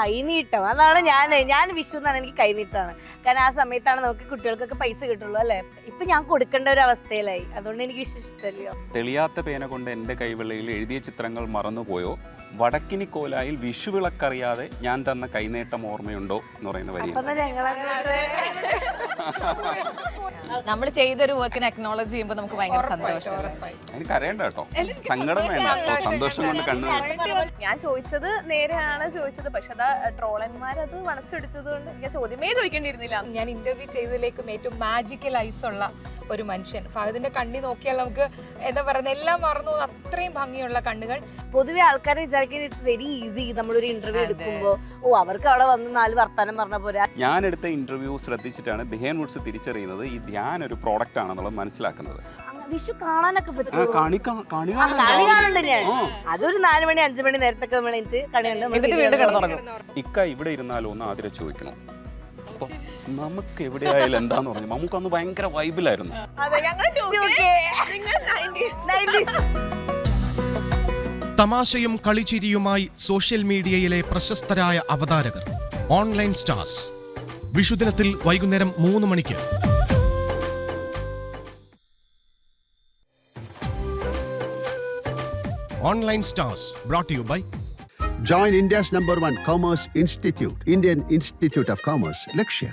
കൈനീട്ടം അതാണ് ഞാൻ വിഷു എന്നാണ് എനിക്ക് കൈനീട്ടമാണ്. കാരണം ആ സമയത്താണ് നമുക്ക് കുട്ടികൾക്കൊക്കെ പൈസ കിട്ടുള്ളൂ അല്ലേ. ഇപ്പൊ ഞാൻ കൊടുക്കേണ്ട ഒരു അവസ്ഥയിലായി, അതുകൊണ്ട് എനിക്ക് വിഷു ഇഷ്ടമല്ലയോ. തെളിയാത്ത പേന കൊണ്ട് എൻ്റെ കൈവെള്ളയിൽ എഴുതിയ ചിത്രങ്ങൾ മറന്നുപോയോ, വടക്കിനിക്കോലായിൽ വിഷുവിളക്കറിയാതെ ഞാൻ തന്ന കൈനേട്ടം ഓർമ്മയുണ്ടോ എന്ന് പറയുന്ന നമ്മൾ ചെയ്തൊരു വർക്കിനെ അക്നോളജ് ചെയ്യുമ്പോൾ നമുക്ക് ഭയങ്കര സന്തോഷം. എനിക്ക് അറിയണ്ട കേട്ടോ, സങ്കടം വേണ്ട, സന്തോഷം കൊണ്ട് കണ്ണു. ഞാൻ ചോദിച്ചത് നേരെയാണ് ചോദിച്ചത്, പക്ഷെ അതാ ട്രോളന്മാരത് വളച്ചൊടിച്ചത് കൊണ്ട് എനിക്ക് ചോദ്യമേ ചോദിക്കേണ്ടിയിരുന്നില്ല. ഞാൻ ഇന്റർവ്യൂ ചെയ്തതിലേക്കും ഏറ്റവും മാജിക്കൽ ഐസ് ഉള്ള ഒരു മനുഷ്യൻ. ഫഹദിന്റെ കണ്ണി നോക്കിയാൽ നമുക്ക് എന്താ പറയുന്നത്, എല്ലാം മറന്നു, അത്രയും ഭംഗിയുള്ള കണ്ണുകൾ. പൊതുവെ ആൾക്കാരെ വിചാരിക്കുന്നത് ഇറ്റ്സ് വെരി ഈസി. നമ്മളൊരു ഇന്റർവ്യൂ എടുക്കുമ്പോ അവർക്ക് അവിടെ വന്ന് 4 വർത്താനം പറഞ്ഞ പോരാ. ഞാൻ എടുത്ത ഇന്റർവ്യൂ ശ്രദ്ധിച്ചിട്ടാണ് ബിഹൈൻഡ് വുഡ്സ് തിരിച്ചറിയുന്നത് ഈ ധ്യാൻ ഒരു പ്രോഡക്റ്റ് ആണെന്നുള്ളത് മനസ്സിലാക്കുന്നത്. വിഷു കാണാനൊക്കെ പറ്റും. കണി കാണുന്നുണ്ട് ഞാൻ. അതൊരു 4 മണി 5 മണി നേരത്തൊക്കെ നമ്മൾ കണി കണ്ട് ഇക്ക ഇവിടെ ഇരുന്നാലോ എന്ന് ആതിര ചോദിക്കണം. അപ്പൊ നമുക്ക് എവിടെയായാലും എന്താന്ന് പറഞ്ഞു നമുക്കന്ന് ഭയങ്കര വൈബിലായിരുന്നു. തമാശയും കളിച്ചിരിയുമായി സോഷ്യൽ മീഡിയയിലെ പ്രശസ്തരായ അവതാരകർ ഓൺലൈൻ സ്റ്റാർസ്. വിഷുദിനത്തിൽ വൈകുന്നേരം 3 മണിക്ക്. Online stars brought to you by Join India's #1 Commerce Institute, Indian Institute of Commerce, Lakshya.